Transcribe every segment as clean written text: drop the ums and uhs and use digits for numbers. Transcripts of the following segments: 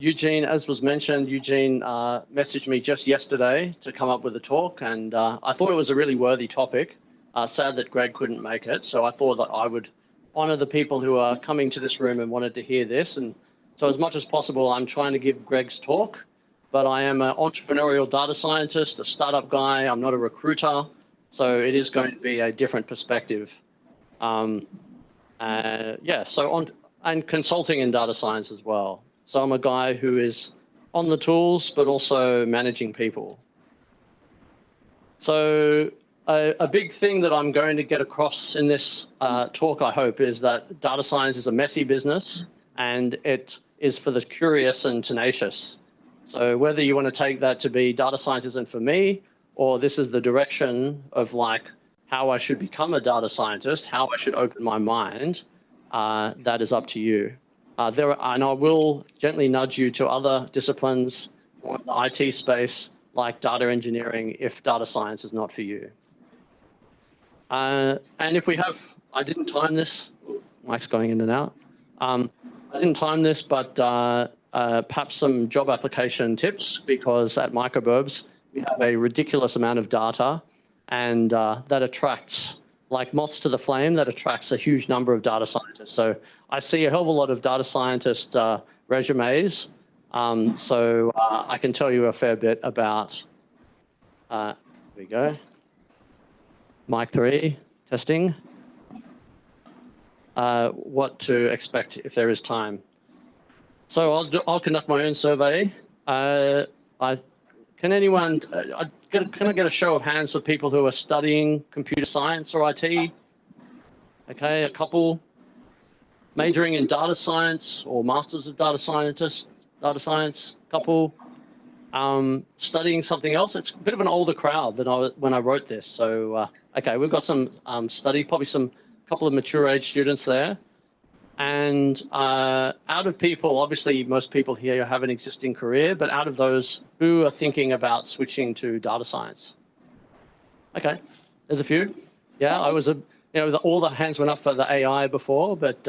Eugene, as was mentioned, Eugene messaged me just yesterday to come up with a talk, and I thought it was a really worthy topic. Sad that Greg couldn't make it, so I thought that I would honour the people who are coming to this room and wanted to hear this. And so as much as possible, I'm trying to give Greg's talk, but I am an entrepreneurial data scientist, a startup guy. I'm not a recruiter, so it is going to be a different perspective. And consulting in data science as well. So I'm a guy who is on the tools, but also managing people. So a big thing that I'm going to get across in this talk, I hope, is that data science is a messy business and it is for the curious and tenacious. So whether you want to take that to be data science isn't for me, or this is the direction of like how I should become a data scientist, how I should open my mind, that is up to you. And I will gently nudge you to other disciplines or in the IT space, like data engineering, if data science is not for you. And if we have, I didn't time this, Mike's going in and out. I didn't time this, but perhaps some job application tips, because at Microburbs, we have a ridiculous amount of data, and that attracts, like moths to the flame, that attracts a huge number of data scientists. So I see a hell of a lot of data scientist resumes. So I can tell you a fair bit about, here we go. Mic 3, testing. What to expect if there is time. So I'll conduct my own survey. Can anyone, can I get a show of hands for people who are studying computer science or IT? Okay, a couple. Majoring in data science or masters of data science, couple. Studying something else. It's a bit of an older crowd than when I wrote this. So, okay, we've got some probably some couple of mature age students there. And out of people, obviously most people here have an existing career, but out of those, who are thinking about switching to data science? Okay, there's a few. Yeah, I was all the hands went up for the AI before, but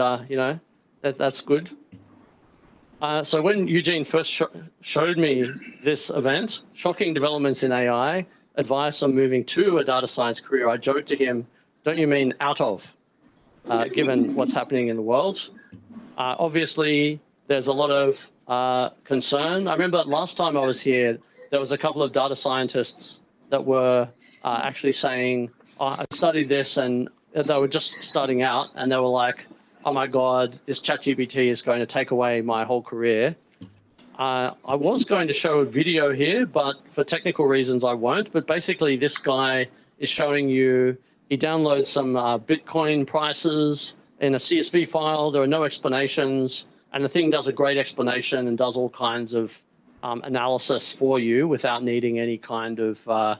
that's good. So when Eugene first showed me this event, shocking developments in AI, advice on moving to a data science career, I joked to him, don't you mean out of? Given what's happening in the world. Obviously, there's a lot of concern. I remember last time I was here, there was a couple of data scientists that were actually saying, I studied this, and they were just starting out, and they were like, oh my God, this ChatGPT is going to take away my whole career. I was going to show a video here, but for technical reasons, I won't. But basically, this guy is showing you, he downloads some Bitcoin prices in a CSV file. There are no explanations, and the thing does a great explanation and does all kinds of analysis for you without needing any kind of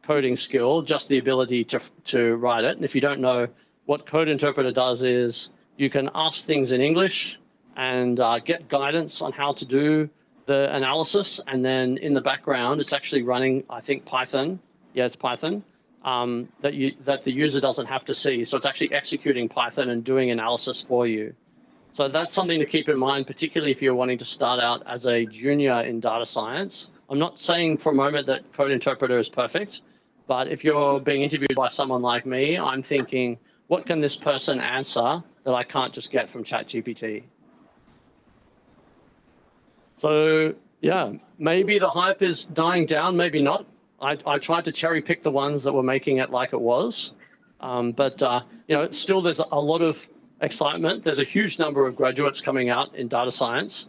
coding skill, just the ability to write it. And if you don't know, what Code Interpreter does is you can ask things in English and get guidance on how to do the analysis, and then in the background, it's actually running, I think, Python. Yeah, it's Python. That the user doesn't have to see. So it's actually executing Python and doing analysis for you. So that's something to keep in mind, particularly if you're wanting to start out as a junior in data science. I'm not saying for a moment that Code Interpreter is perfect, but if you're being interviewed by someone like me, I'm thinking, what can this person answer that I can't just get from ChatGPT? So yeah, maybe the hype is dying down, maybe not. I tried to cherry pick the ones that were making it like it was, but still there's a lot of excitement. There's a huge number of graduates coming out in data science,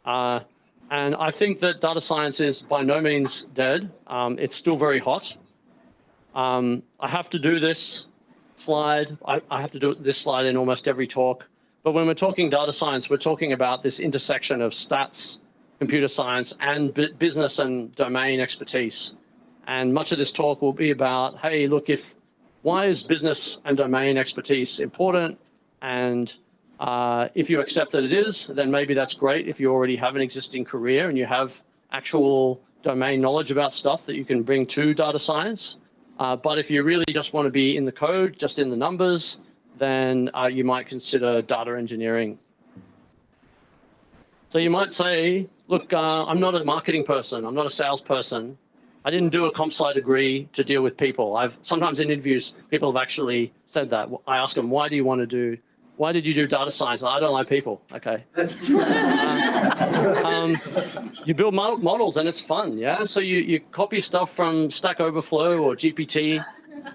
and I think that data science is by no means dead. It's still very hot. I have to do this slide. I have to do this slide in almost every talk. But when we're talking data science, we're talking about this intersection of stats, computer science, and business and domain expertise. And much of this talk will be about, hey, look, why is business and domain expertise important? And if you accept that it is, then maybe that's great if you already have an existing career and you have actual domain knowledge about stuff that you can bring to data science. But if you really just want to be in the code, just in the numbers, then you might consider data engineering. So you might say, look, I'm not a marketing person. I'm not a salesperson. I didn't do a comp sci degree to deal with people. I've sometimes in interviews, people have actually said that. I ask them, why did you do data science? I don't like people. Okay. You build models and it's fun. Yeah. So you copy stuff from Stack Overflow or GPT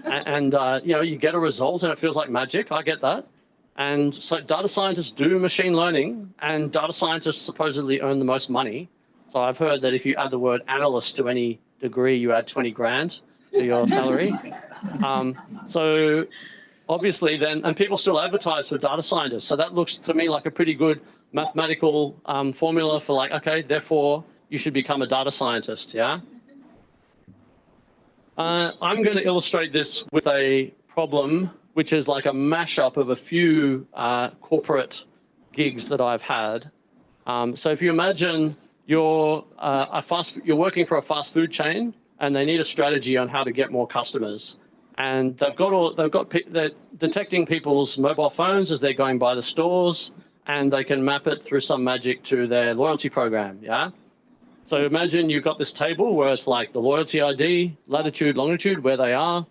and you get a result and it feels like magic. I get that. And so data scientists do machine learning, and data scientists supposedly earn the most money. So I've heard that if you add the word analyst to any degree, you add 20 grand to your salary. So obviously then, and people still advertise for data scientists. So that looks to me like a pretty good mathematical formula for like, okay, therefore you should become a data scientist, yeah? I'm going to illustrate this with a problem which is like a mashup of a few corporate gigs that I've had. So if you imagine you're working for a fast food chain and they need a strategy on how to get more customers, and they're detecting people's mobile phones as they're going by the stores, and they can map it through some magic to their loyalty program. Yeah. So imagine you've got this table where it's like the loyalty ID, latitude, longitude, where they are,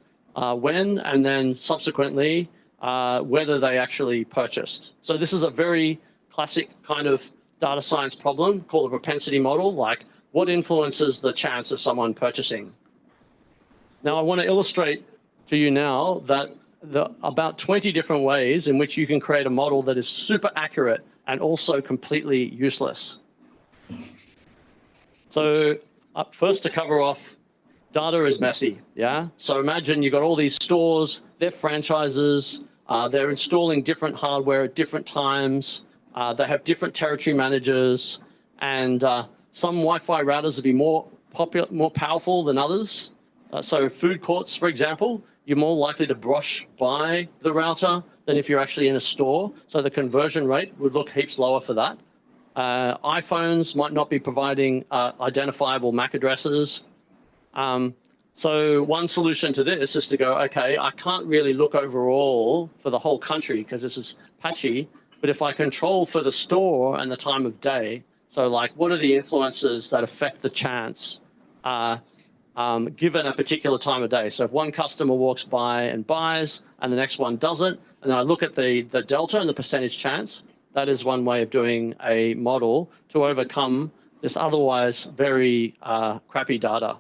when, and then subsequently whether they actually purchased. So this is a very classic kind of data science problem called a propensity model, like what influences the chance of someone purchasing. Now I want to illustrate to you now that about 20 different ways in which you can create a model that is super accurate and also completely useless. So first, to cover off, data is messy, yeah? So imagine you've got all these stores, they're franchises, they're installing different hardware at different times, they have different territory managers, and some Wi-Fi routers will be more powerful than others. So food courts, for example, you're more likely to brush by the router than if you're actually in a store. So the conversion rate would look heaps lower for that. iPhones might not be providing identifiable MAC addresses. So one solution to this is to go, okay, I can't really look overall for the whole country because this is patchy, but if I control for the store and the time of day, so like what are the influences that affect the chance given a particular time of day? So if one customer walks by and buys and the next one doesn't, and then I look at the delta and the percentage chance, that is one way of doing a model to overcome this otherwise very crappy data.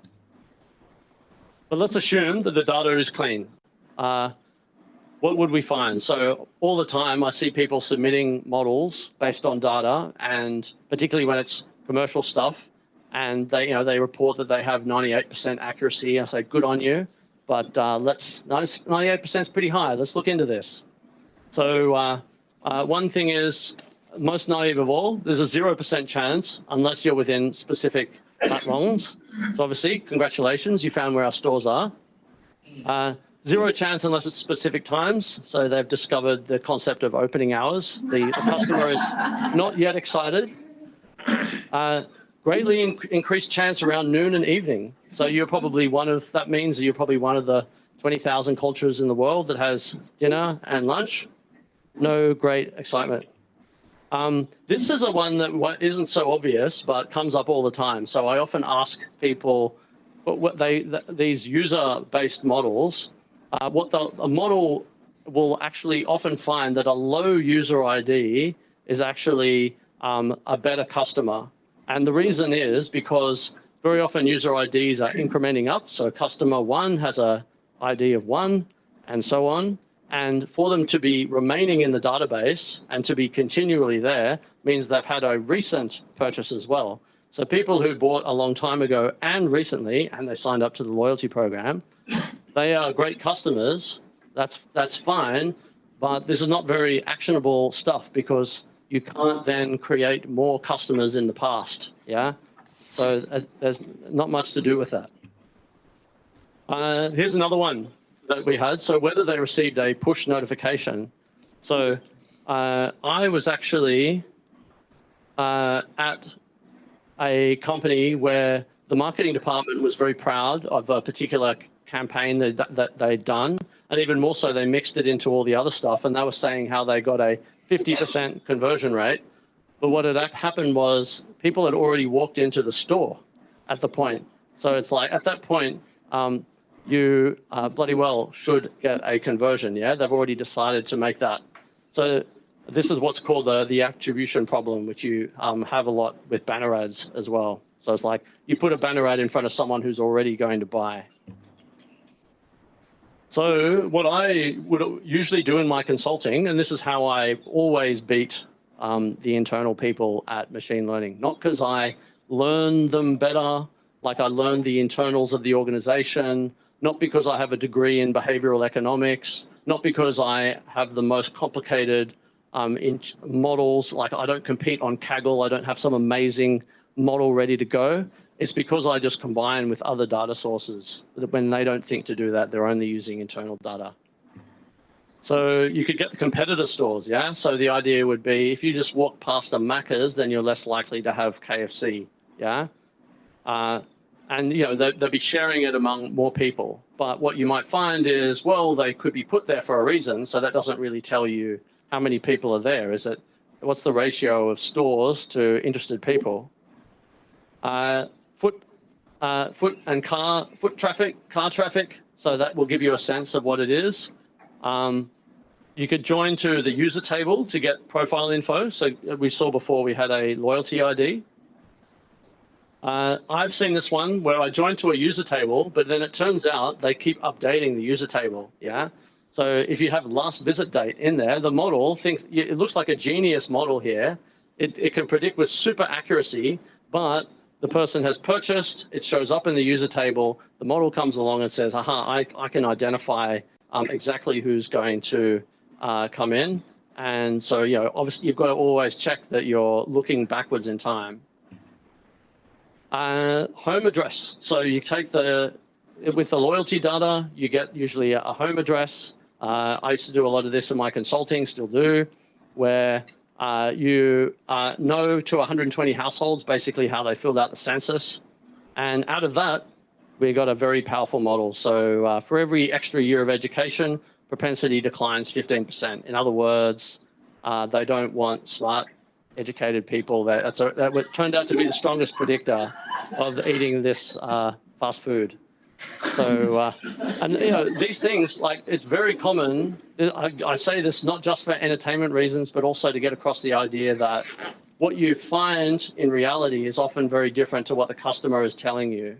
But let's assume that the data is clean. What would we find? So all the time I see people submitting models based on data, and particularly when it's commercial stuff, and they report that they have 98% accuracy. I say, good on you, but 98% is pretty high. Let's look into this. So one thing is, most naive of all, there's a 0% chance unless you're within specific lat-longs. So obviously, congratulations, you found where our stores are. 0 chance unless it's specific times. So they've discovered the concept of opening hours. The customer is not yet excited. Greatly increased chance around noon and evening. So you're probably that means you're probably one of the 20,000 cultures in the world that has dinner and lunch. No great excitement. This is one that isn't so obvious, but comes up all the time. So I often ask people, these user-based models, a model will actually often find that a low user ID is actually a better customer. And the reason is because very often user IDs are incrementing up. So customer 1 has a ID of 1 and so on. And for them to be remaining in the database and to be continually there means they've had a recent purchase as well. So people who bought a long time ago and recently, and they signed up to the loyalty program, they are great customers. That's fine, but this is not very actionable stuff because you can't then create more customers in the past. Yeah, so there's not much to do with that. Here's another one that we had. So whether they received a push notification. So I was actually at a company where the marketing department was very proud of a particular campaign that they'd done. And even more so, they mixed it into all the other stuff. And they were saying how they got a 50% conversion rate. But what had happened was people had already walked into the store at the point. So it's like at that point, you bloody well should get a conversion. Yeah, they've already decided to make that. So this is what's called the attribution problem, which you have a lot with banner ads as well. So it's like you put a banner ad in front of someone who's already going to buy. So what I would usually do in my consulting, and this is how I always beat the internal people at machine learning, not because I learn them better, like I learned the internals of the organization, not because I have a degree in behavioral economics, not because I have the most complicated models, like I don't compete on Kaggle, I don't have some amazing model ready to go. It's because I just combine with other data sources that when they don't think to do that, they're only using internal data. So you could get the competitor stores, yeah? So the idea would be if you just walk past a Macca's, then you're less likely to have KFC, yeah? And you know they'll be sharing it among more people. But what you might find is, well, they could be put there for a reason, so that doesn't really tell you how many people are there. Is it, what's the ratio of stores to interested people? Foot traffic, car traffic. So that will give you a sense of what it is. You could join to the user table to get profile info. So we saw before we had a loyalty ID. I've seen this one where I joined to a user table, but then it turns out they keep updating the user table. Yeah. So if you have last visit date in there, the model thinks it looks like a genius model here. It can predict with super accuracy, but the person has purchased, it shows up in the user table, the model comes along and says, aha, I can identify exactly who's going to come in. And so, you know, obviously you've got to always check that you're looking backwards in time. Home address. So you take with the loyalty data, you get usually a home address. I used to do a lot of this in my consulting, still do, where you know to 120 households basically how they filled out the census. And out of that, we got a very powerful model. So for every extra year of education, propensity declines 15%. In other words, they don't want smart, educated people. That turned out to be the strongest predictor of eating this fast food. So, and you know, these things, like, it's very common. I say this not just for entertainment reasons, but also to get across the idea that what you find in reality is often very different to what the customer is telling you.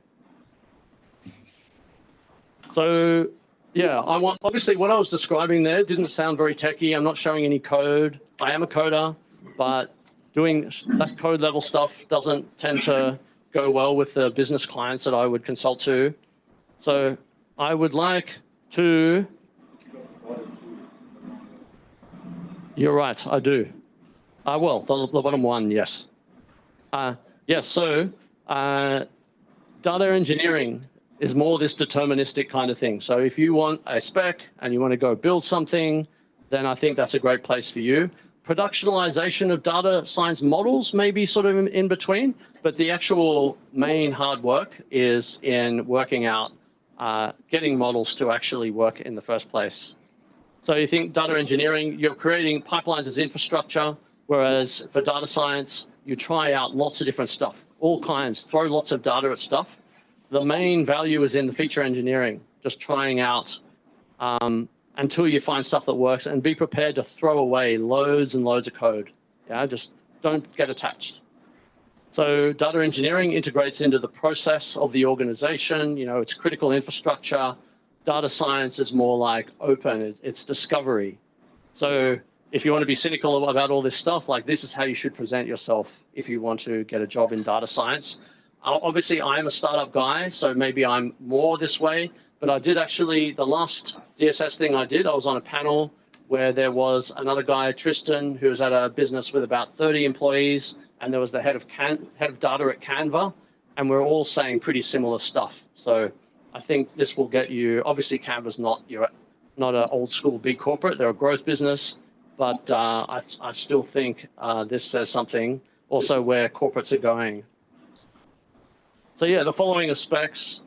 So, yeah, obviously what I was describing there didn't sound very techy. I'm not showing any code. I am a coder, but doing that code level stuff doesn't tend to go well with the business clients that I would consult to. So I would like to, you're right, I do. Well, the bottom one, yes. Yes, so data engineering is more this deterministic kind of thing. So if you want a spec and you want to go build something, then I think that's a great place for you. Productionalization of data science models may be sort of in between, but the actual main hard work is in working out getting models to actually work in the first place. So you think data engineering, you're creating pipelines as infrastructure, whereas for data science, you try out lots of different stuff, all kinds, throw lots of data at stuff. The main value is in the feature engineering, just trying out until you find stuff that works, and be prepared to throw away loads and loads of code. Yeah, just don't get attached. So data engineering integrates into the process of the organization. You know, it's critical infrastructure. Data science is more like open, it's discovery. So if you want to be cynical about all this stuff, like, this is how you should present yourself if you want to get a job in data science. Obviously, I'm a startup guy, so maybe I'm more this way, but I did actually, the last DSS thing I did, I was on a panel where there was another guy, Tristan, who was at a business with about 30 employees, and there was the head of data at Canva, and we're all saying pretty similar stuff. So I think this will get you, obviously Canva's not an old school big corporate, they're a growth business, but I still think this says something also where corporates are going. So yeah, the following are specs,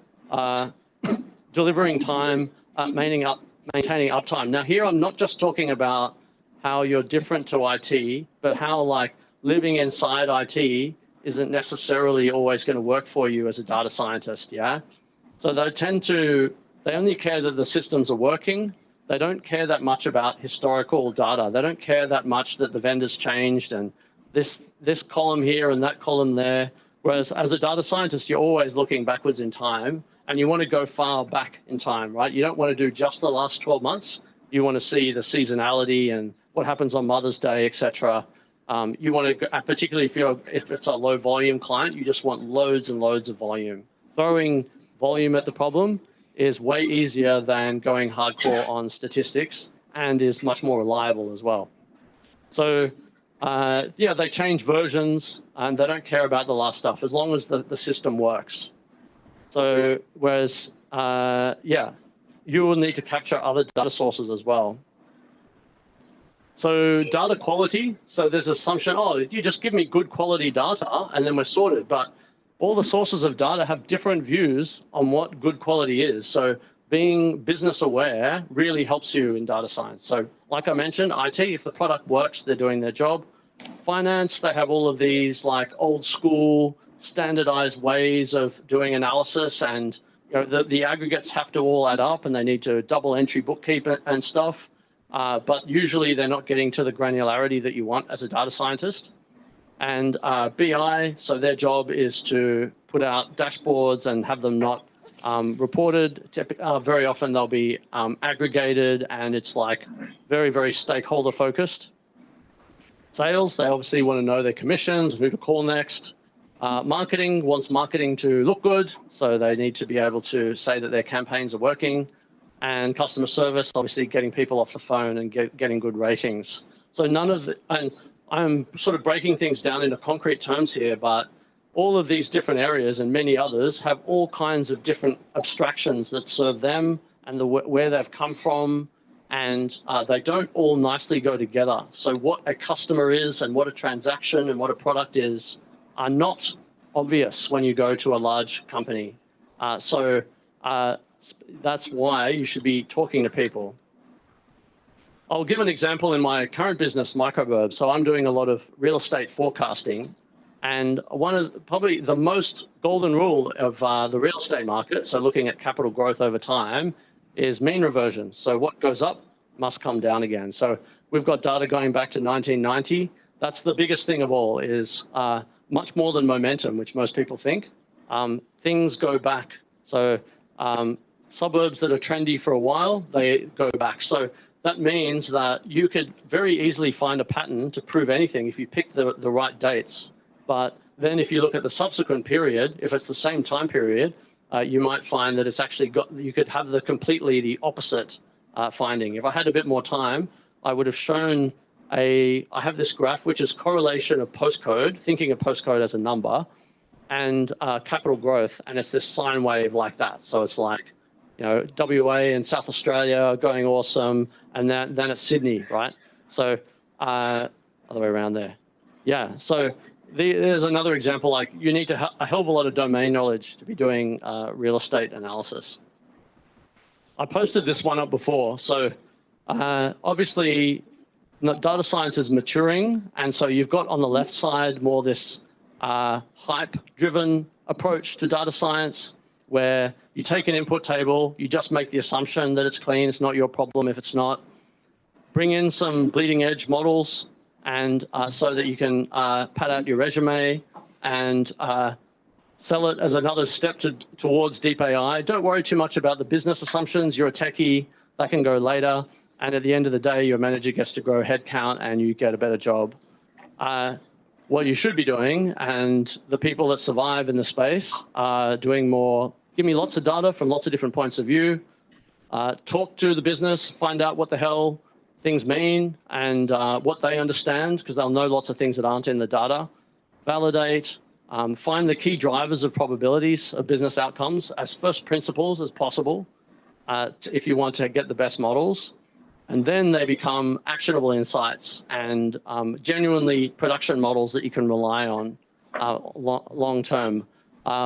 delivering time, maintaining uptime. Now here I'm not just talking about how you're different to IT, but how, like, living inside IT isn't necessarily always going to work for you as a data scientist, yeah? So they only care that the systems are working. They don't care that much about historical data. They don't care that much that the vendors changed and this column here and that column there. Whereas as a data scientist, you're always looking backwards in time and you want to go far back in time, right? You don't want to do just the last 12 months. You want to see the seasonality and what happens on Mother's Day, etc. You want to, particularly if it's a low volume client, you just want loads and loads of volume. Throwing volume at the problem is way easier than going hardcore on statistics and is much more reliable as well. So yeah, they change versions and they don't care about the last stuff as long as the system works. So whereas, yeah, you will need to capture other data sources as well. So data quality, so there's assumption, oh, you just give me good quality data and then we're sorted. But all the sources of data have different views on what good quality is. So being business aware really helps you in data science. So like I mentioned, IT, if the product works, they're doing their job. Finance, they have all of these like old school standardized ways of doing analysis, and you know, the aggregates have to all add up and they need to double entry bookkeep and stuff. But usually they're not getting to the granularity that you want as a data scientist. And BI, so their job is to put out dashboards and have them not reported. Very often they'll be aggregated and it's like very, very stakeholder focused. Sales, they obviously want to know their commissions, who to call next. Marketing wants marketing to look good, so they need to be able to say that their campaigns are working. And customer service, obviously getting people off the phone and getting good ratings. So none of the, and I'm sort of breaking things down into concrete terms here, but all of these different areas and many others have all kinds of different abstractions that serve them and where they've come from, and they don't all nicely go together. So what a customer is and what a transaction and what a product is are not obvious when you go to a large company. That's why you should be talking to people. I'll give an example in my current business, Microburbs. So I'm doing a lot of real estate forecasting. And one of probably the most golden rule of the real estate market, so looking at capital growth over time, is mean reversion. So what goes up must come down again. So we've got data going back to 1990. That's the biggest thing of all, is much more than momentum, which most people think. Things go back. So suburbs that are trendy for a while, they go back. So that means that you could very easily find a pattern to prove anything if you pick the right dates. But then if you look at the subsequent period, if it's the same time period, you might find that it's actually you could have completely the opposite finding. If I had a bit more time, I would have shown I have this graph, which is correlation of postcode, thinking of postcode as a number, and capital growth. And it's this sine wave like that. So it's like, you know, WA and South Australia going awesome, and then it's Sydney, right? So other way around there. Yeah, so there's another example, like you need to a hell of a lot of domain knowledge to be doing real estate analysis. I posted this one up before. So obviously data science is maturing, and so you've got on the left side more this hype-driven approach to data science, where you take an input table, you just make the assumption that it's clean, it's not your problem if it's not. Bring in some bleeding edge models, and so that you can pad out your resume and sell it as another step towards deep AI. Don't worry too much about the business assumptions. You're a techie, that can go later. And at the end of the day, your manager gets to grow headcount and you get a better job. What you should be doing, and the people that survive in the space are doing more, give me lots of data from lots of different points of view, talk to the business, find out what the hell things mean and what they understand, because they'll know lots of things that aren't in the data. Validate, find the key drivers of probabilities of business outcomes as first principles as possible if you want to get the best models. And then they become actionable insights and genuinely production models that you can rely on long term.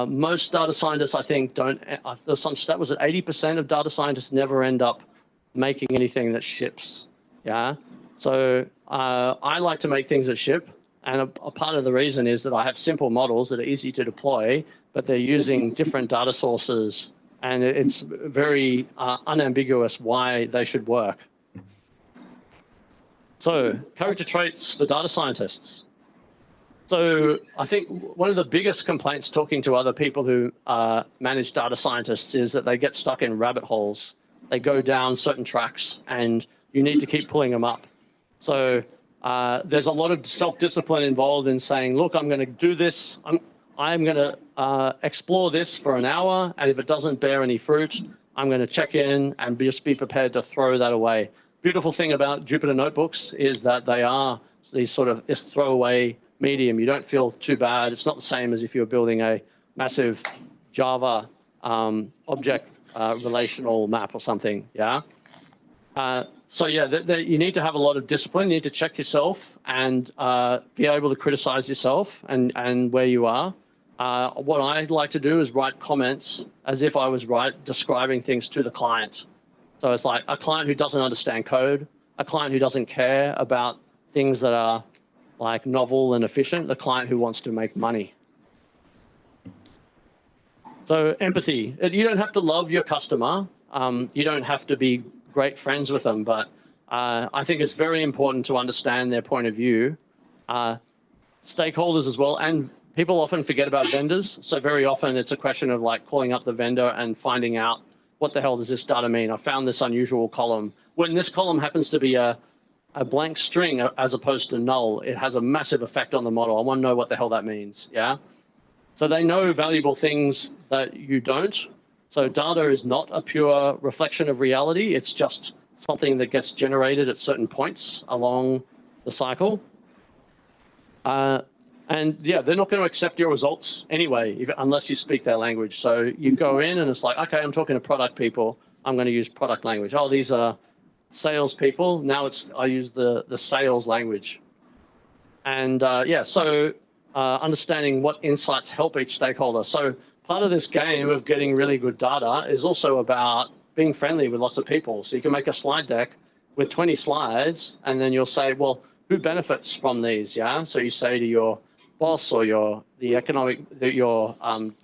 Most data scientists, I think, don't, there's some stat was that 80% of data scientists never end up making anything that ships. Yeah. So I like to make things that ship, And a part of the reason is that I have simple models that are easy to deploy, but they're using different data sources, and it's very unambiguous why they should work. So, character traits for data scientists. So I think one of the biggest complaints talking to other people who manage data scientists is that they get stuck in rabbit holes. They go down certain tracks, and you need to keep pulling them up. So there's a lot of self-discipline involved in saying, look, I'm going to do this. I'm going to explore this for an hour, and if it doesn't bear any fruit, I'm going to check in and just be prepared to throw that away. Beautiful thing about Jupyter Notebooks is that they are these sort of this throwaway medium. You don't feel too bad. It's not the same as if you're building a massive Java object relational map or something. Yeah. So yeah, you need to have a lot of discipline. You need to check yourself and be able to criticize yourself and where you are. What I like to do is write comments as if I was describing things to the client. So it's like a client who doesn't understand code, a client who doesn't care about things that are like novel and efficient, the client who wants to make money. So empathy. You don't have to love your customer. You don't have to be great friends with them, but I think it's very important to understand their point of view. Stakeholders as well, and people often forget about vendors. So very often it's a question of like calling up the vendor and finding out what the hell does this data mean? I found this unusual column. When this column happens to be a blank string as opposed to null, it has a massive effect on the model. I want to know what the hell that means, yeah? So they know valuable things that you don't. So data is not a pure reflection of reality. It's just something that gets generated at certain points along the cycle. And yeah, they're not going to accept your results anyway, unless you speak their language. So you go in and it's like, okay, I'm talking to product people. I'm going to use product language. Oh, these are sales people. Now I use the sales language. And yeah, so understanding what insights help each stakeholder. So part of this game of getting really good data is also about being friendly with lots of people. So you can make a slide deck with 20 slides, and then you'll say, well, who benefits from these? Yeah. So you say to your boss or your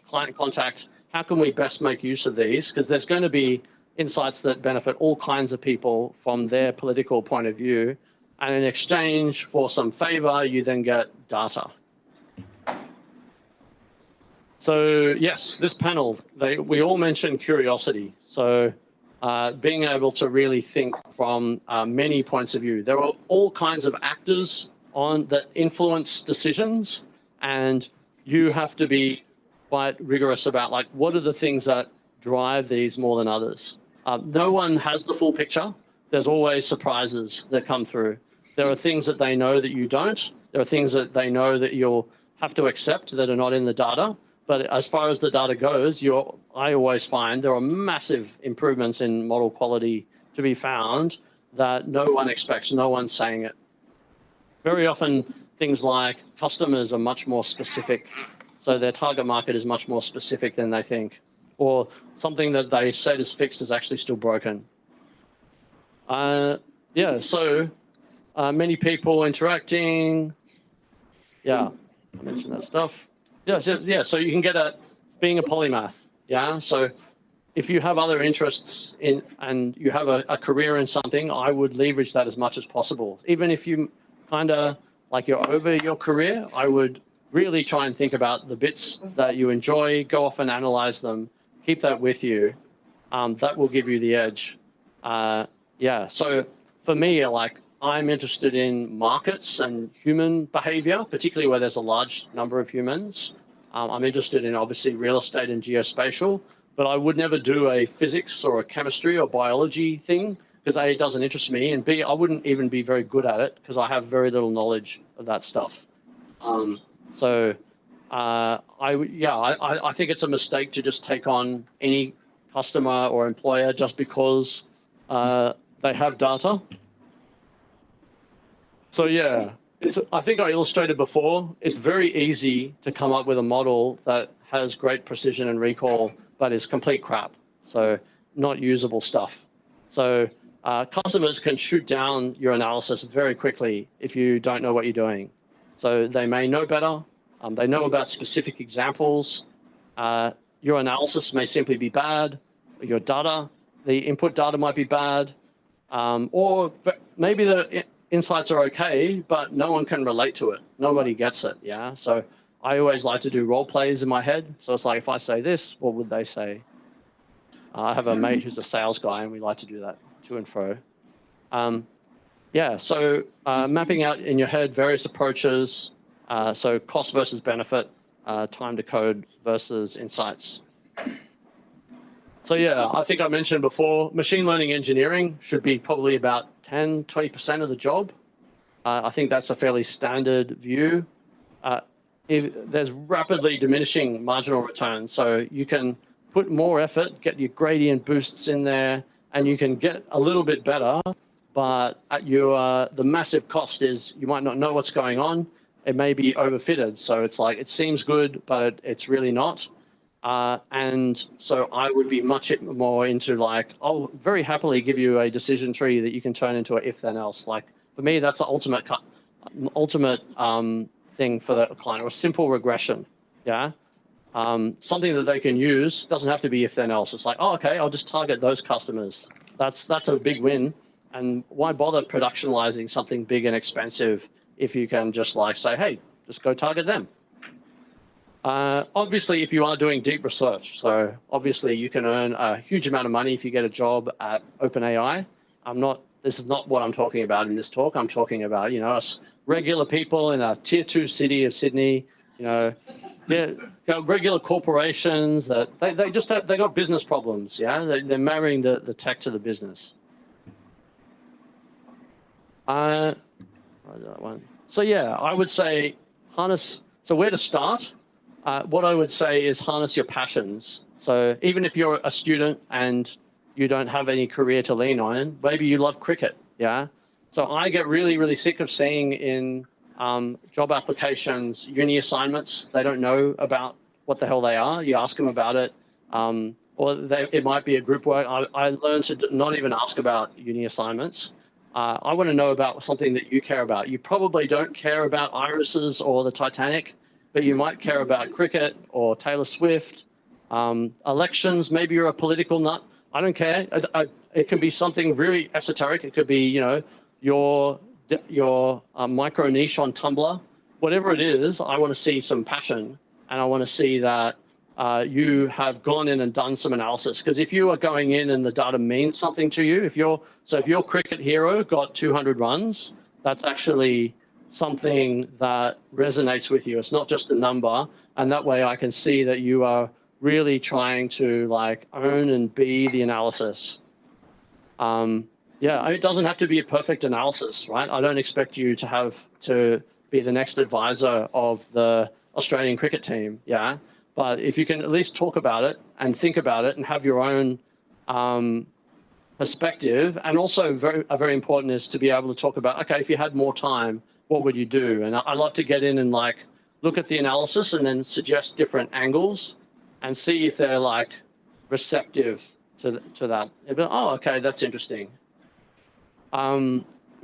client contact, how can we best make use of these? Because there's going to be insights that benefit all kinds of people from their political point of view. And in exchange for some favor, you then get data. So yes, this panel, we all mentioned curiosity. So being able to really think from many points of view. There are all kinds of actors that influence decisions, and you have to be quite rigorous about like, what are the things that drive these more than others? No one has the full picture. There's always surprises that come through. There are things that they know that you don't. There are things that they know that you'll have to accept that are not in the data. But as far as the data goes, I always find there are massive improvements in model quality to be found that no one expects, no one's saying it. Very often, things like customers are much more specific. So their target market is much more specific than they think. Or something that they said is fixed is actually still broken. Yeah, so many people interacting. Yeah, I mentioned that stuff. Yeah, so you can get at being a polymath. Yeah, so if you have other interests and you have a career in something, I would leverage that as much as possible. Even if you kind of like you're over your career, I would really try and think about the bits that you enjoy, go off and analyze them, keep that with you. That will give you the edge. Yeah, so for me, like I'm interested in markets and human behavior, particularly where there's a large number of humans. I'm interested in obviously real estate and geospatial, but I would never do a physics or a chemistry or biology thing because A, it doesn't interest me, and B, I wouldn't even be very good at it because I have very little knowledge of that stuff. I think it's a mistake to just take on any customer or employer just because they have data. So yeah, I think I illustrated before, it's very easy to come up with a model that has great precision and recall, but is complete crap. So not usable stuff. So customers can shoot down your analysis very quickly if you don't know what you're doing. So they may know better. They know about specific examples. Your analysis may simply be bad. Your data, the input data might be bad. Or maybe the insights are okay, but no one can relate to it. Nobody gets it, yeah? So I always like to do role plays in my head. So it's like, if I say this, what would they say? I have a mate who's a sales guy, and we like to do that to and fro. Yeah, so mapping out in your head various approaches. So cost versus benefit, time to code versus insights. So yeah, I think I mentioned before, machine learning engineering should be probably about 10, 20% of the job. I think that's a fairly standard view. There's rapidly diminishing marginal returns. So you can put more effort, get your gradient boosts in there, and you can get a little bit better. But the massive cost is you might not know what's going on. It may be overfitted. So it's like, it seems good, but it's really not. And so I would be much more into like, I'll very happily give you a decision tree that you can turn into a if then else. Like for me, that's the ultimate thing for the client, or a simple regression. Yeah. Something that they can use. Doesn't have to be if then else. It's like, oh, okay, I'll just target those customers. That's a big win. And why bother productionalizing something big and expensive if you can just like say, hey, just go target them. Obviously, if you are doing deep research, so obviously you can earn a huge amount of money if you get a job at OpenAI. This is not what I'm talking about in this talk. I'm talking about, us regular people in a tier 2 city of Sydney, they're regular corporations that they got business problems. Yeah, they're marrying the tech to the business. That one. So yeah, I would say harness. So where to start? What I would say is harness your passions. So even if you're a student and you don't have any career to lean on, maybe you love cricket, yeah? So I get really, really sick of seeing in job applications, uni assignments, they don't know about what the hell they are. You ask them about it, or it might be a group work. I learned to not even ask about uni assignments. I want to know about something that you care about. You probably don't care about irises or the Titanic, but you might care about cricket or Taylor Swift, elections. Maybe you're a political nut. I don't care. It can be something really esoteric. It could be, your micro niche on Tumblr. Whatever it is, I want to see some passion, and I want to see that you have gone in and done some analysis. Because if you are going in and the data means something to you, if your cricket hero got 200 runs, that's actually something that resonates with you. It's not just a number. And that way I can see that you are really trying to like own and be the analysis. Yeah, it doesn't have to be a perfect analysis, right? I don't expect you to have to be the next advisor of the Australian cricket team, yeah? But if you can at least talk about it and think about it and have your own perspective, and also very important is to be able to talk about, okay, if you had more time, what would you do? And I love to get in and like look at the analysis and then suggest different angles and see if they're like receptive to that. Oh, okay, that's interesting.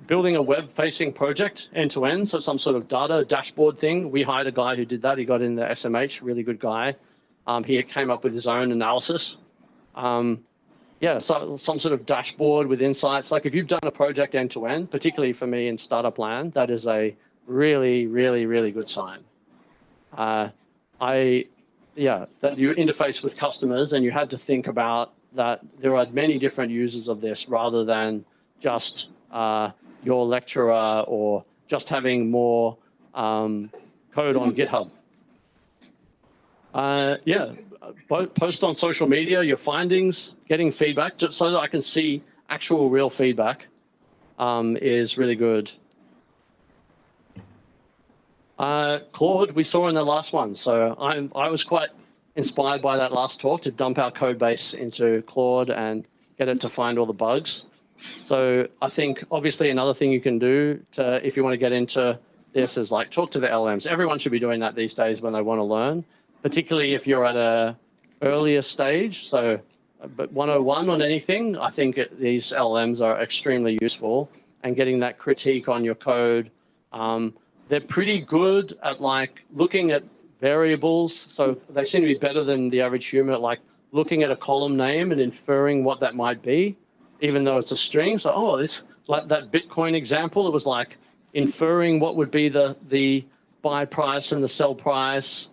Building a web-facing project end-to-end, so some sort of data dashboard thing. We hired a guy who did that. He got in the SMH, really good guy. He came up with his own analysis. Yeah, so some sort of dashboard with insights. Like if you've done a project end-to-end, particularly for me in startup land, that is a really, really, really good sign. That you interface with customers and you had to think about that there are many different users of this rather than just your lecturer or just having more code on GitHub. Post on social media your findings, getting feedback, just so that I can see actual real feedback is really good. Claude, we saw in the last one. So I was quite inspired by that last talk to dump our code base into Claude and get it to find all the bugs. So I think obviously another thing you can do if you want to get into this is like talk to the LMs. Everyone should be doing that these days when they want to learn, particularly if you're at a earlier stage. So, but 101 on anything, I think these LMs are extremely useful, and getting that critique on your code. they're pretty good at like looking at variables. So they seem to be better than the average human at like looking at a column name and inferring what that might be, even though it's a string. So, oh, this, like that Bitcoin example, it was like inferring what would be the buy price and the sell price,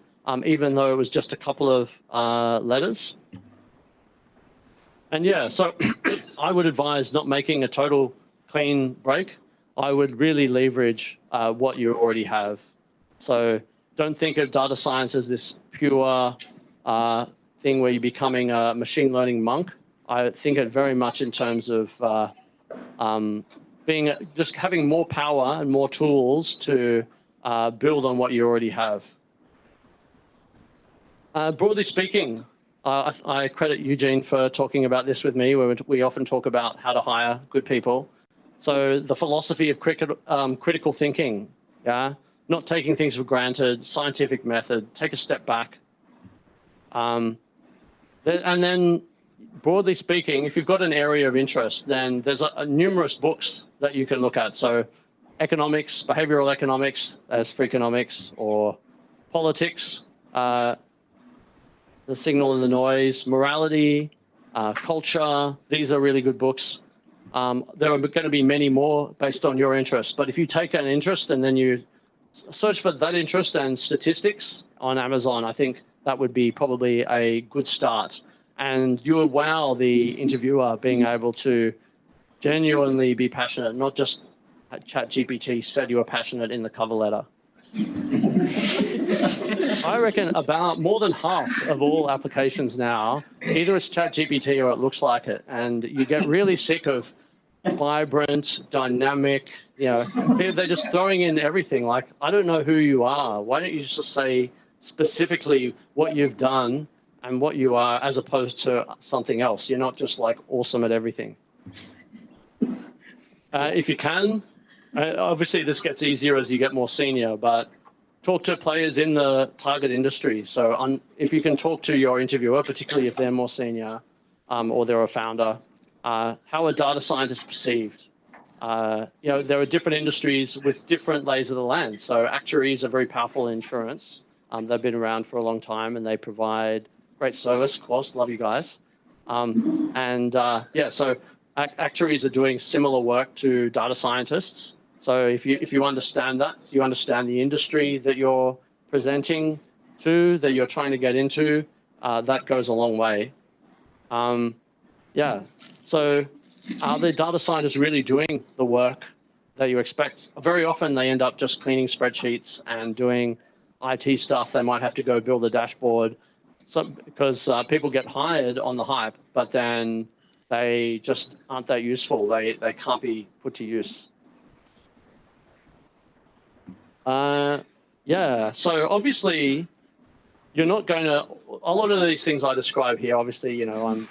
even though it was just a couple of letters. And yeah, so I would advise not making a total clean break. I would really leverage what you already have. So don't think of data science as this pure thing where you're becoming a machine learning monk. I think it very much in terms of just having more power and more tools to build on what you already have. Broadly speaking, I credit Eugene for talking about this with me, where we often talk about how to hire good people. So the philosophy of critical thinking, yeah, not taking things for granted, scientific method, take a step back. And then broadly speaking, if you've got an area of interest, then there's numerous books that you can look at. So economics, behavioral economics as Freakonomics, or politics, the signal and the noise, morality, culture. These are really good books. There are going to be many more based on your interest. But if you take an interest and then you search for that interest and statistics on Amazon, I think that would be probably a good start. And you would wow the interviewer being able to genuinely be passionate, not just ChatGPT said you were passionate in the cover letter. I reckon about more than half of all applications now, either it's ChatGPT or it looks like it. And you get really sick of vibrant, dynamic, they're just throwing in everything. Like, I don't know who you are. Why don't you just say specifically what you've done and what you are, as opposed to something else? You're not just like awesome at everything. If you can, obviously this gets easier as you get more senior, but talk to players in the target industry. So if you can talk to your interviewer, particularly if they're more senior or they're a founder, how are data scientists perceived? There are different industries with different lays of the land. So actuaries are very powerful in insurance. They've been around for a long time and they provide great service, of course, love you guys. So actuaries are doing similar work to data scientists. So if you understand that, you understand the industry that you're presenting to, that you're trying to get into, that goes a long way. So are the data scientists really doing the work that you expect? Very often they end up just cleaning spreadsheets and doing IT stuff. They might have to go build a dashboard because people get hired on the hype, but then they just aren't that useful. They can't be put to use. So obviously you're not going to, a lot of these things I describe here, obviously, I'm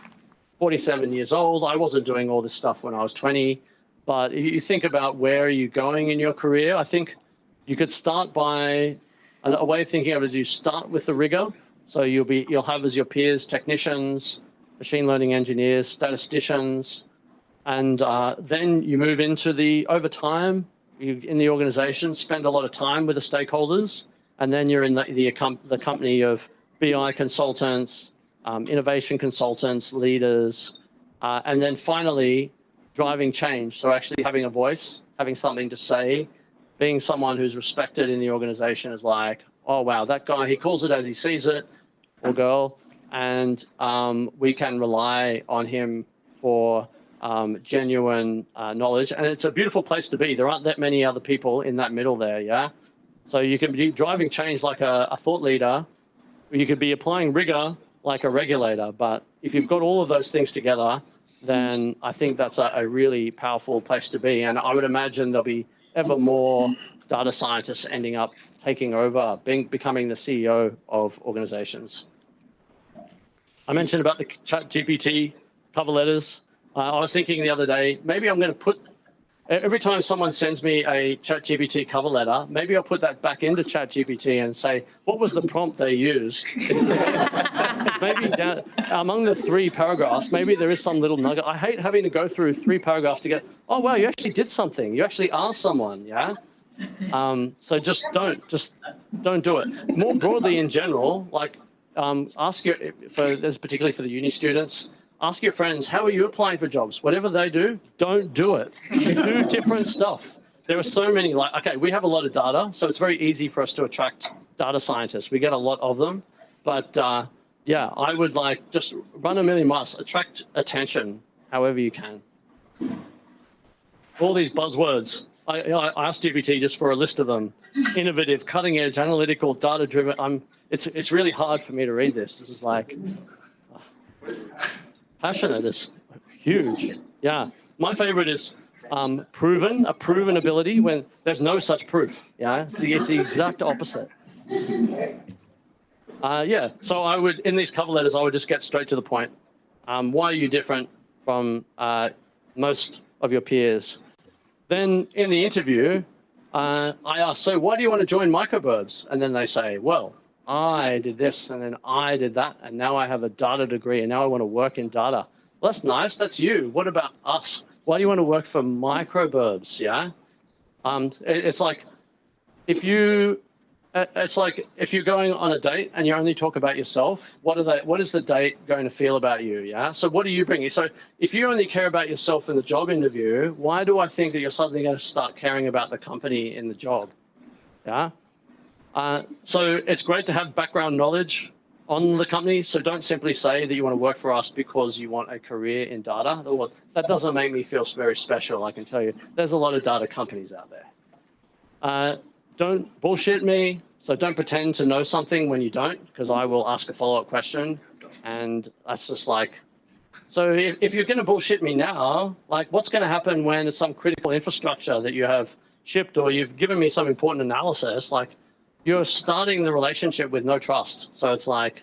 47 years old. I wasn't doing all this stuff when I was 20, but if you think about where are you going in your career, I think you could start by, a way of thinking of it is you start with the rigor. So you'll have as your peers, technicians, machine learning engineers, statisticians, and then you move into over time, you in the organization, spend a lot of time with the stakeholders, and then you're in the company of BI consultants, innovation consultants, leaders, and then finally driving change. So actually having a voice, having something to say, being someone who's respected in the organization is like, oh, wow, that guy, he calls it as he sees it, or girl, and we can rely on him for genuine knowledge. And it's a beautiful place to be. There aren't that many other people in that middle there, yeah? So you can be driving change like a thought leader. You could be applying rigor like a regulator. But if you've got all of those things together, then I think that's a really powerful place to be. And I would imagine there'll be ever more data scientists ending up taking over, becoming the CEO of organizations. I mentioned about the ChatGPT cover letters. I was thinking the other day, maybe I'm going to put, every time someone sends me a ChatGPT cover letter, maybe I'll put that back into ChatGPT and say, what was the prompt they used? Maybe down, among the 3 paragraphs, maybe there is some little nugget. I hate having to go through 3 paragraphs to get, oh, wow, you actually did something. You actually asked someone, yeah? So just don't do it. More broadly in general, like ask your, particularly for the uni students, ask your friends, how are you applying for jobs? Whatever they do, don't do it. Do different stuff. There are so many, like, okay, we have a lot of data, so it's very easy for us to attract data scientists. We get a lot of them, but yeah, I would like just run a million miles, attract attention however you can. All these buzzwords. I asked GPT just for a list of them. Innovative, cutting edge, analytical, data driven. It's really hard for me to read this. This is like passionate is huge. Yeah. My favorite is proven, a proven ability when there's no such proof. Yeah. It's the exact opposite. Yeah. So I would, in these cover letters, I would just get straight to the point. Why are you different from most of your peers? Then in the interview, I ask, so why do you want to join Microburbs? And then they say, well, I did this and then I did that. And now I have a data degree and now I want to work in data. Well, that's nice. That's you. What about us? Why do you want to work for Microburbs? Yeah. It's like if you, it's like if you're going on a date and you only talk about yourself, what is the date going to feel about you? Yeah. So what are you bringing? So if you only care about yourself in the job interview, why do I think that you're suddenly going to start caring about the company in the job? Yeah. So it's great to have background knowledge on the company. So don't simply say that you want to work for us because you want a career in data. That doesn't make me feel very special. I can tell you, there's a lot of data companies out there. Don't bullshit me. So don't pretend to know something when you don't, because I will ask a follow-up question. And that's just like, so if you're going to bullshit me now, like what's going to happen when it's some critical infrastructure that you have shipped or you've given me some important analysis, like you're starting the relationship with no trust. So it's like,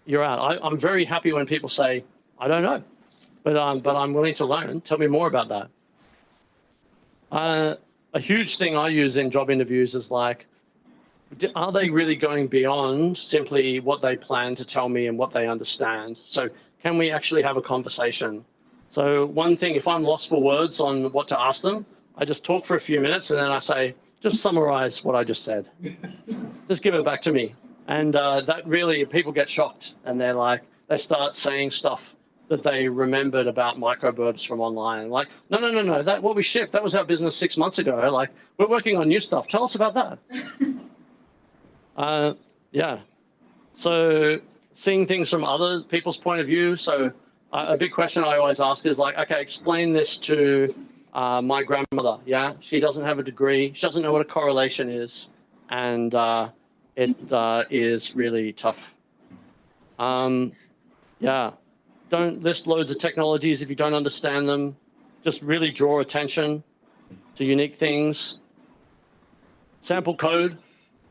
you're out. I'm very happy when people say, I don't know, but I'm willing to learn. Tell me more about that. A huge thing I use in job interviews is like, are they really going beyond simply what they plan to tell me and what they understand? So can we actually have a conversation? So one thing, if I'm lost for words on what to ask them, I just talk for a few minutes and then I say, just summarize what I just said. Just give it back to me. And that really, people get shocked and they're like, they start saying stuff that they remembered about Microburbs from online. Like, no, that what we shipped, that was our business 6 months ago. Like, we're working on new stuff. Tell us about that. Yeah. So seeing things from other people's point of view. So a big question I always ask is like, okay, explain this to my grandmother. Yeah. She doesn't have a degree. She doesn't know what a correlation is. And it is really tough. Yeah. Don't list loads of technologies if you don't understand them. Just really draw attention to unique things. Sample code.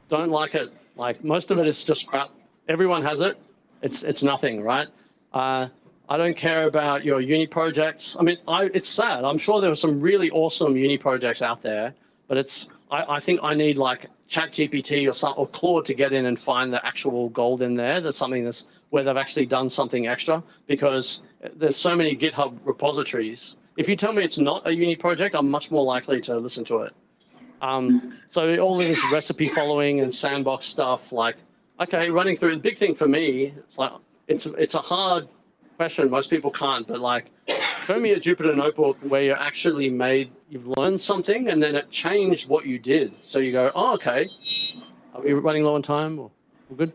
Don't like it. Like most of it is just crap. Everyone has it. It's nothing, right? I don't care about your uni projects. I mean, it's sad. I'm sure there are some really awesome uni projects out there, but I think I need like ChatGPT or Claude to get in and find the actual gold in there. That's something that's where they've actually done something extra, because there's so many GitHub repositories. If you tell me it's not a uni project, I'm much more likely to listen to it. So all of this recipe following and sandbox stuff, like, okay, running through the big thing for me, it's like, it's a hard question. Most people can't, but like, show me a Jupyter notebook where you've learned something and then it changed what you did. So you go, oh, okay. Are we running low on time or we're good?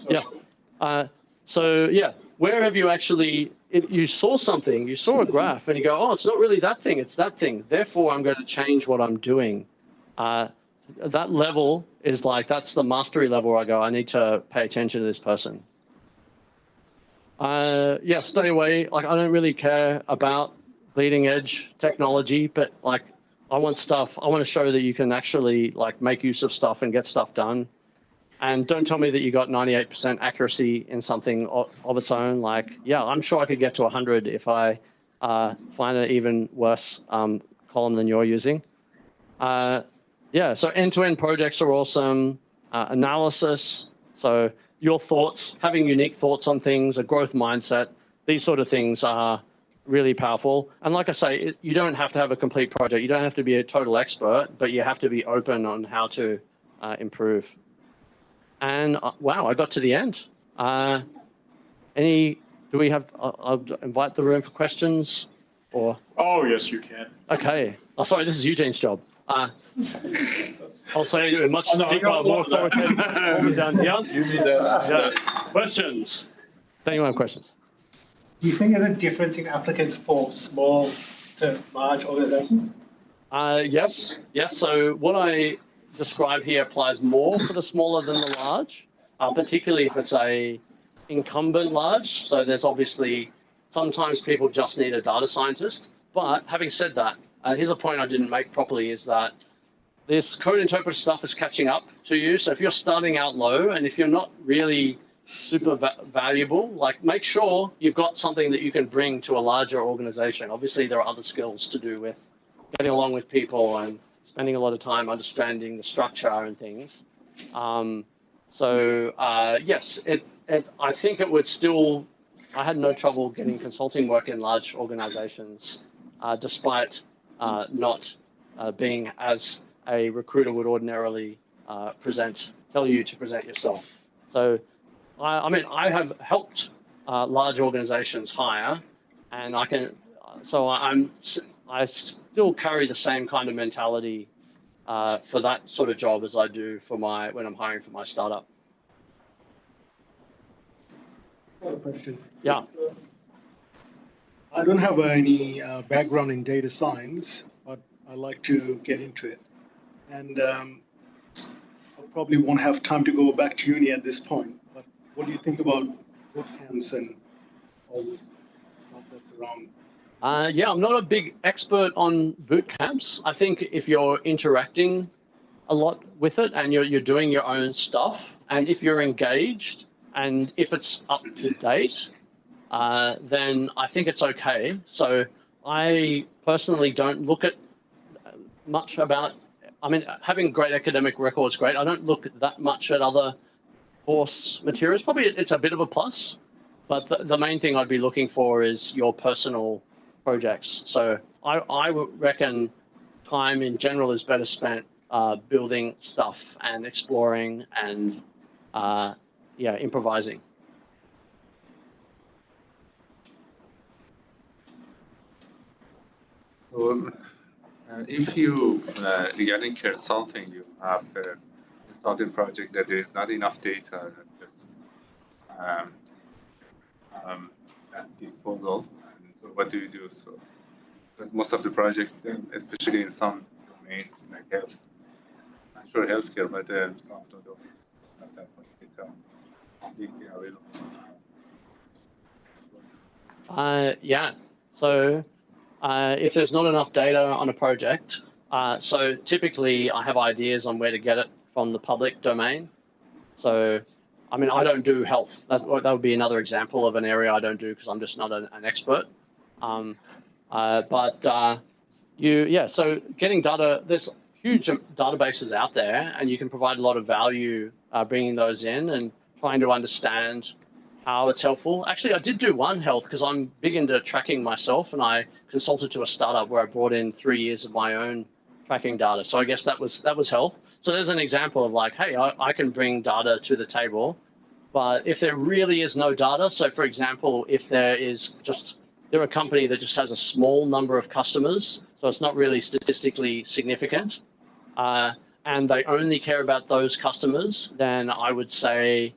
Yeah. So yeah, where have you actually, you saw something, you saw a graph and you go, oh, it's not really that thing, it's that thing. Therefore, I'm going to change what I'm doing. That level is like, that's the mastery level where I go, I need to pay attention to this person. Yeah, stay away. Like, I don't really care about bleeding edge technology, but like, I want to show that you can actually like make use of stuff and get stuff done. And don't tell me that you got 98% accuracy in something of its own. Like, yeah, I'm sure I could get to 100 if I find an even worse column than you're using. Yeah, so end-to-end projects are awesome. Analysis, so your thoughts, having unique thoughts on things, a growth mindset, these sort of things are really powerful. And like I say, you don't have to have a complete project. You don't have to be a total expert, but you have to be open on how to improve. And wow, I got to the end. Do we have, I'll invite the room for questions or? Oh, yes, you can. Okay. Oh, sorry, this is Eugene's job. I'll say it much deeper, more authoritative. Down here. You need that. Yeah. Questions? Does anyone have questions? Do you think there's a difference in applicants for small to large organizations? Yes. So what I describe here applies more for the smaller than the large, particularly if it's a incumbent large. So there's obviously sometimes people just need a data scientist. But having said that, here's a point I didn't make properly is that this code interpreter stuff is catching up to you. So if you're starting out low and if you're not really super valuable, like make sure you've got something that you can bring to a larger organization. Obviously, there are other skills to do with getting along with people and spending a lot of time understanding the structure and things. Yes, I think it would still, I had no trouble getting consulting work in large organizations, despite not being as a recruiter would ordinarily tell you to present yourself. So, I have helped large organizations hire, and I still carry the same kind of mentality for that sort of job as I do for when I'm hiring for my startup. Question. Yeah. So, I don't have any background in data science, but I like to get into it. And I probably won't have time to go back to uni at this point. But what do you think about boot camps and all this stuff that's around? I'm not a big expert on boot camps. I think if you're interacting a lot with it and you're doing your own stuff, and if you're engaged and if it's up to date, then I think it's okay. So I personally don't look at much about, having great academic records, great. I don't look that much at other course materials. Probably it's a bit of a plus, but the main thing I'd be looking for is your personal projects. So I would reckon time in general is better spent building stuff and exploring and improvising. So, if you regarding consulting, you have a consulting project that there is not enough data just at disposal, and so what do you do? So, because most of the projects, especially in some domains like health, I'm sure healthcare, but some of the domains not that much data available. So if there's not enough data on a project, so typically I have ideas on where to get it from the public domain. So, I don't do health. That would be another example of an area I don't do because I'm just not an expert. So getting data, there's huge databases out there, and you can provide a lot of value bringing those in and trying to understand how it's helpful. Actually, I did do one health because I'm big into tracking myself, and I consulted to a startup where I brought in 3 years of my own tracking data. So I guess that was health. So there's an example of like, hey, I can bring data to the table, but if there really is no data, so for example, if they're a company that just has a small number of customers, so it's not really statistically significant, and they only care about those customers, then I would say,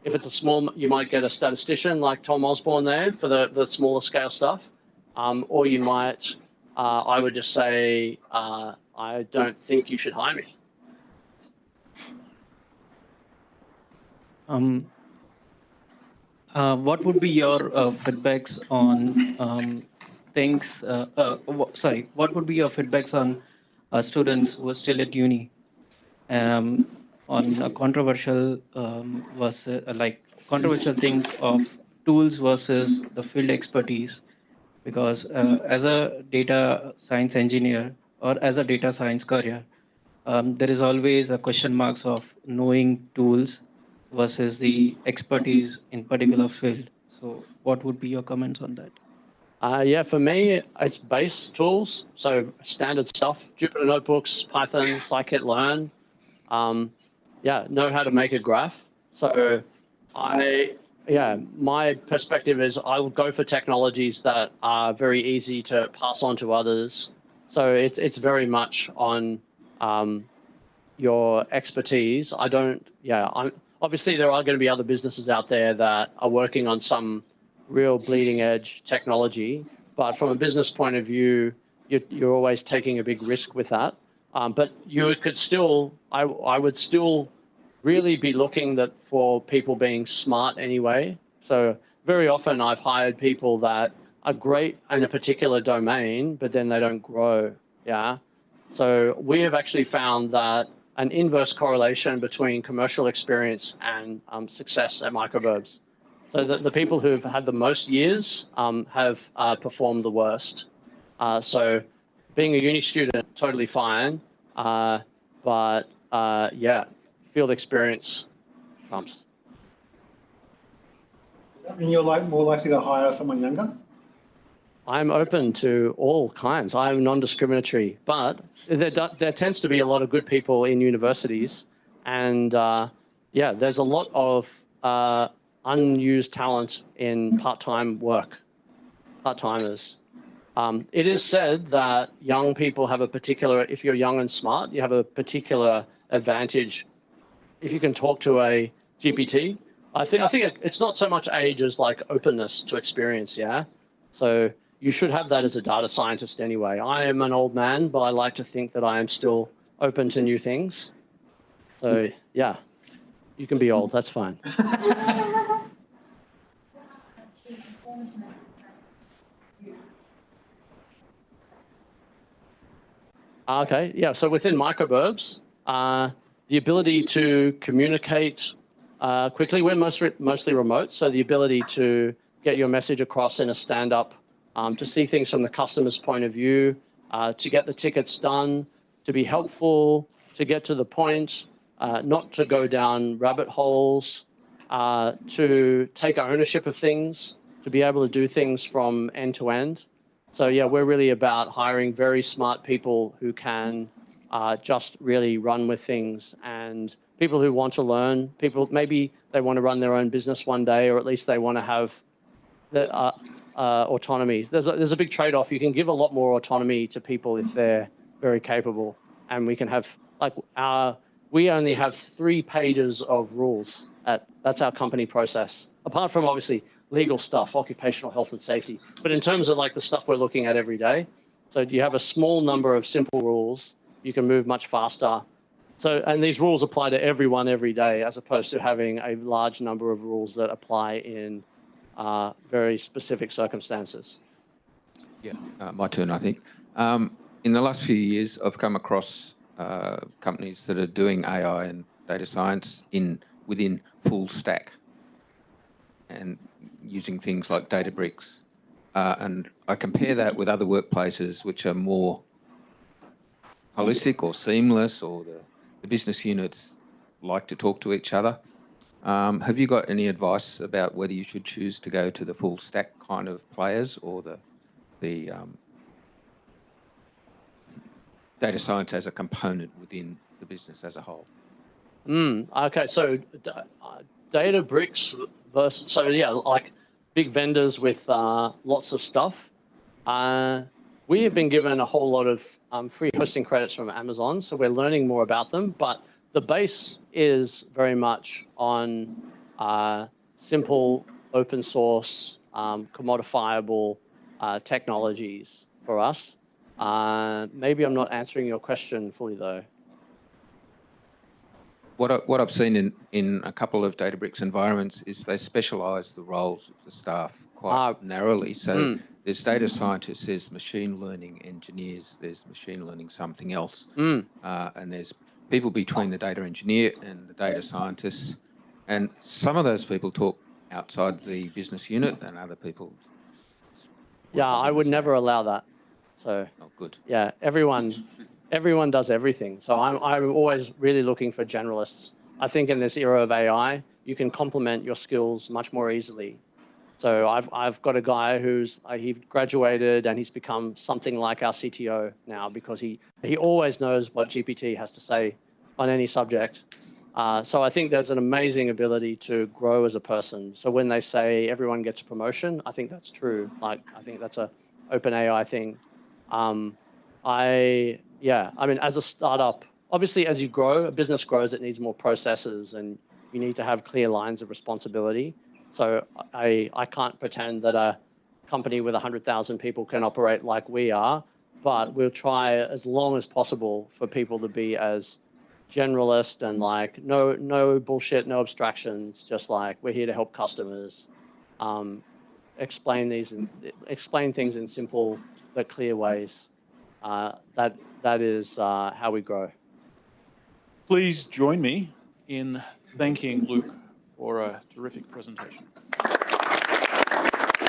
if it's a small, you might get a statistician like Tom Osborne there for the smaller scale stuff, or you might, I would just say, I don't think you should hire me. What would be your feedbacks on things? What would be your feedbacks on students who are still at uni on a controversial controversial thing of tools versus the field expertise? Because as a data science engineer or as a data science career, there is always a question marks of knowing tools versus the expertise in particular field. So what would be your comments on that? Yeah, for me, it's base tools. So standard stuff, Jupyter Notebooks, Python, scikit-learn. Yeah, know how to make a graph. So my perspective is I'll go for technologies that are very easy to pass on to others. So it's very much on your expertise. Obviously there are going to be other businesses out there that are working on some real bleeding edge technology, but from a business point of view, you're always taking a big risk with that. But you could still, I would still really be looking for people being smart anyway. So very often I've hired people that are great in a particular domain, but then they don't grow. Yeah. So we have actually found that an inverse correlation between commercial experience and success at Microburbs. So the people who've had the most years have performed the worst. So being a uni student, totally fine. But yeah, field experience trumps. Does that mean you're more likely to hire someone younger? I'm open to all kinds. I'm non-discriminatory, but there tends to be a lot of good people in universities, and yeah, there's a lot of unused talent in part-time work, part-timers. It is said that young people have a particular, if you're young and smart, you have a particular advantage if you can talk to a GPT. I think it's not so much age as like openness to experience, yeah? So you should have that as a data scientist anyway. I am an old man, but I like to think that I am still open to new things. So yeah, you can be old, that's fine. Okay, yeah, so within Microburbs, the ability to communicate quickly, we're mostly remote, so the ability to get your message across in a stand-up, to see things from the customer's point of view, to get the tickets done, to be helpful, to get to the point, not to go down rabbit holes, to take ownership of things, to be able to do things from end to end. So yeah, we're really about hiring very smart people who can just really run with things, and people who want to learn, people maybe they want to run their own business one day, or at least they want to have the autonomy. There's a big trade-off. You can give a lot more autonomy to people if they're very capable, and we can have like we only have 3 pages of rules. That's our company process. Apart from obviously legal stuff, occupational health and safety, but in terms of like the stuff we're looking at every day, so you have a small number of simple rules. You can move much faster. So, and these rules apply to everyone every day, as opposed to having a large number of rules that apply in very specific circumstances. Yeah, my turn, I think. In the last few years, I've come across companies that are doing AI and data science within full stack and using things like Databricks. And I compare that with other workplaces which are more holistic or seamless, or the business units like to talk to each other. Have you got any advice about whether you should choose to go to the full stack kind of players or the data science as a component within the business as a whole? Okay, so Databricks versus, so yeah, like big vendors with lots of stuff. We have been given a whole lot of free hosting credits from Amazon, so we're learning more about them, but the base is very much on simple, open source, commodifiable technologies for us. Maybe I'm not answering your question fully though. What I've seen in a couple of Databricks environments is they specialize the roles of the staff quite narrowly. So there's data scientists, there's machine learning engineers, there's machine learning something else, and there's people between the data engineer and the data scientists. And some of those people talk outside the business unit, and other people. Yeah, I would never allow that. So. Oh, good. Yeah, everyone does everything. So I'm always really looking for generalists. I think in this era of AI, you can complement your skills much more easily. So I've got a guy who's he graduated and he's become something like our CTO now because he always knows what GPT has to say on any subject. So I think there's an amazing ability to grow as a person. So when they say everyone gets a promotion, I think that's true. Like I think that's a open AI thing. I mean, as a startup, obviously as you grow, a business grows, it needs more processes and you need to have clear lines of responsibility. So I can't pretend that a company with 100,000 people can operate like we are, but we'll try as long as possible for people to be as generalist and like no bullshit, no abstractions, just like we're here to help customers, explain things in simple but clear ways. That is how we grow. Please join me in thanking Luke for a terrific presentation.